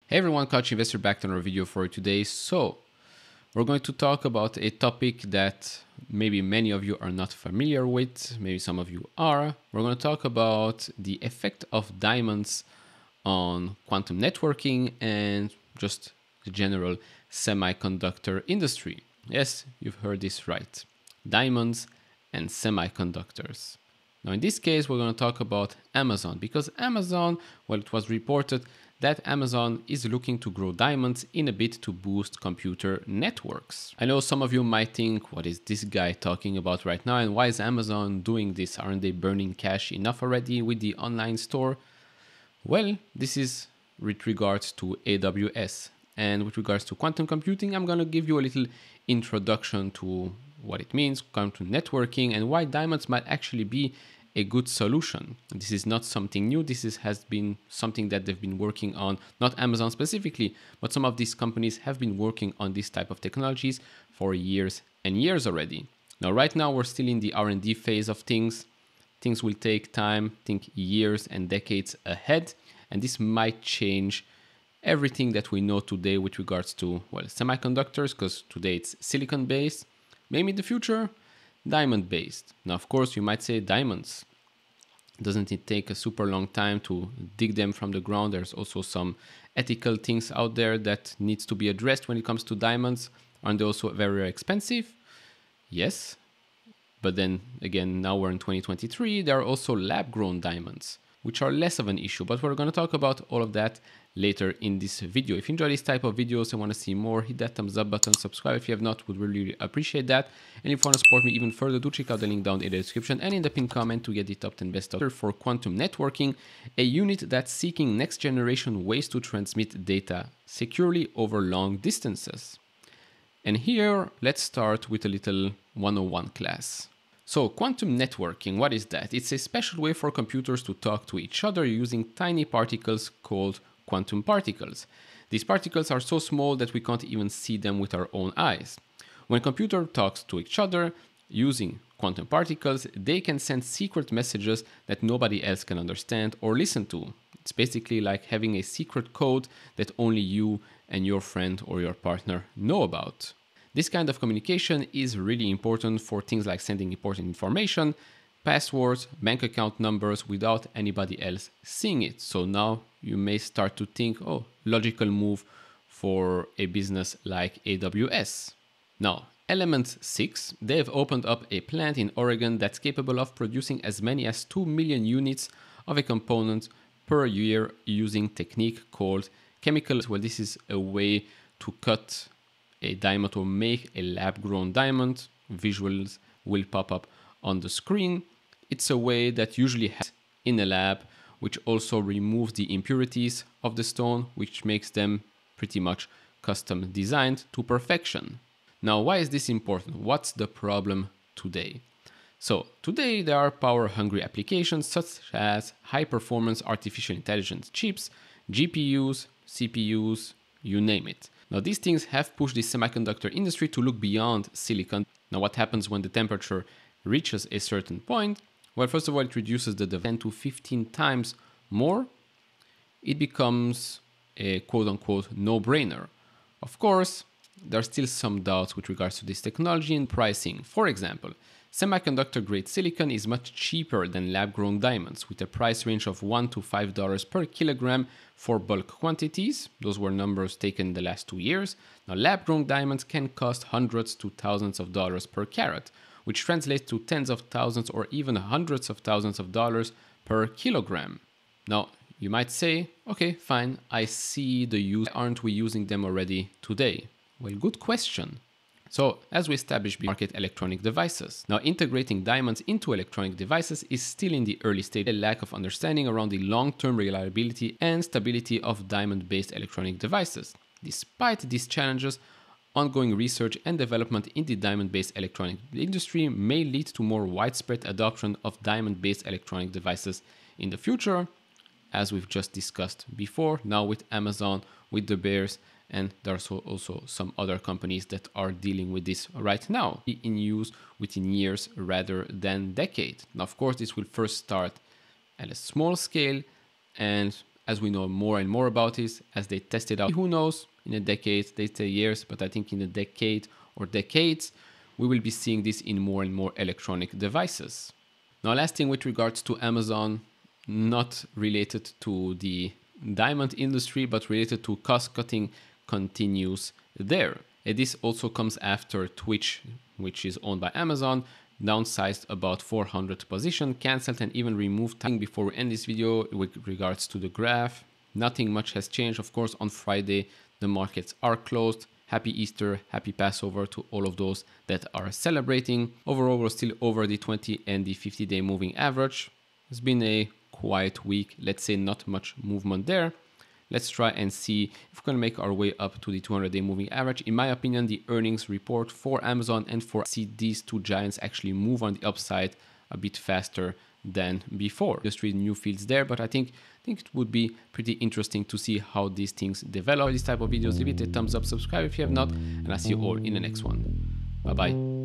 Hey everyone, Couch Investor back to another video for today. So we're going to talk about a topic that maybe many of you are not familiar with, maybe some of you are. We're going to talk about the effect of diamonds on quantum networking and just the general semiconductor industry. Yes, you've heard this right. Diamonds and semiconductors. Now, in this case, we're going to talk about Amazon because Amazon, well, it was reported that Amazon is looking to grow diamonds in a bid to boost computer networks. I know some of you might think, what is this guy talking about right now? And why is Amazon doing this? Aren't they burning cash enough already with the online store? Well, this is with regards to AWS. And with regards to quantum computing, I'm going to give you a little introduction to what it means, quantum networking, and why diamonds might actually be a good solution. This is not something new. Has been something that they've been working on, not Amazon specifically, but some of these companies have been working on this type of technologies for years and years already. Now, right now, we're still in the R&D phase of things. Things will take time, think years and decades ahead, and this might change everything that we know today with regards to, well, semiconductors, because today it's silicon-based. Maybe in the future, diamond-based. Now, of course, you might say diamonds. Doesn't it take a super long time to dig them from the ground? There's also some ethical things out there that needs to be addressed when it comes to diamonds. Aren't they also very, very expensive? Yes. But then again, now we're in 2023. There are also lab-grown diamonds, which are less of an issue. But we're going to talk about all of that later in this video. If you enjoy this type of videos and want to see more, hit that thumbs up button, subscribe if you have not, would really appreciate that. And if you want to support me even further, do check out the link down in the description and in the pinned comment to get the top 10 best for quantum networking, a unit that's seeking next generation ways to transmit data securely over long distances. And here, let's start with a little 101 class. So quantum networking, what is that? It's a special way for computers to talk to each other using tiny particles called quantum particles. These particles are so small that we can't even see them with our own eyes. When a computer talks to each other using quantum particles, they can send secret messages that nobody else can understand or listen to. It's basically like having a secret code that only you and your friend or your partner know about. This kind of communication is really important for things like sending important information, passwords, bank account numbers without anybody else seeing it. So now you may start to think, oh, logical move for a business like AWS. Now, Element 6, they have opened up a plant in Oregon that's capable of producing as many as 2 million units of a component per year using technique called chemical. Well, this is a way to cut a diamond or make a lab-grown diamond. Visuals will pop up on the screen. It's a way that usually happens in a lab, which also removes the impurities of the stone, which makes them pretty much custom designed to perfection. Now, why is this important? What's the problem today? So today there are power-hungry applications such as high-performance artificial intelligence chips, GPUs, CPUs, you name it. Now, these things have pushed the semiconductor industry to look beyond silicon. Now, what happens when the temperature reaches a certain point? Well, first of all, it reduces the 10 to 15 times more. It becomes a quote-unquote no-brainer. Of course, there are still some doubts with regards to this technology and pricing. For example, semiconductor-grade silicon is much cheaper than lab-grown diamonds, with a price range of $1 to $5 per kilogram for bulk quantities. Those were numbers taken in the last 2 years. Now, lab-grown diamonds can cost hundreds to thousands of dollars per carat, which translates to tens of thousands or even hundreds of thousands of dollars per kilogram. Now, you might say, okay, fine, I see the use. Aren't we using them already today? Well, good question. So, as we established, market electronic devices. Now, integrating diamonds into electronic devices is still in the early stage. A lack of understanding around the long-term reliability and stability of diamond-based electronic devices. Despite these challenges, ongoing research and development in the diamond-based electronic industry may lead to more widespread adoption of diamond-based electronic devices in the future, as we've just discussed before, now with Amazon, with De Beers, and there's also some other companies that are dealing with this right now in use within years rather than decades. Now, of course, this will first start at a small scale, and as we know more and more about this, as they test it out. Who knows, in a decade, they say years, but I think in a decade or decades, we will be seeing this in more and more electronic devices. Now, last thing with regards to Amazon, not related to the diamond industry, but related to cost cutting continues there. And this also comes after Twitch, which is owned by Amazon, downsized about 400 positions, cancelled and even removed. Before we end this video with regards to the graph, nothing much has changed. Of course, on Friday, the markets are closed. Happy Easter, happy Passover to all of those that are celebrating. Overall, we're still over the 20 and the 50-day moving average. It's been a quiet week. Let's say not much movement there. Let's try and see if we're going to make our way up to the 200-day moving average. In my opinion, the earnings report for Amazon and for see these two giants actually move on the upside a bit faster than before. Just read new fields there, but I think it would be pretty interesting to see how these things develop. This type of videos, leave it a thumbs up, subscribe if you have not, and I'll see you all in the next one. Bye-bye.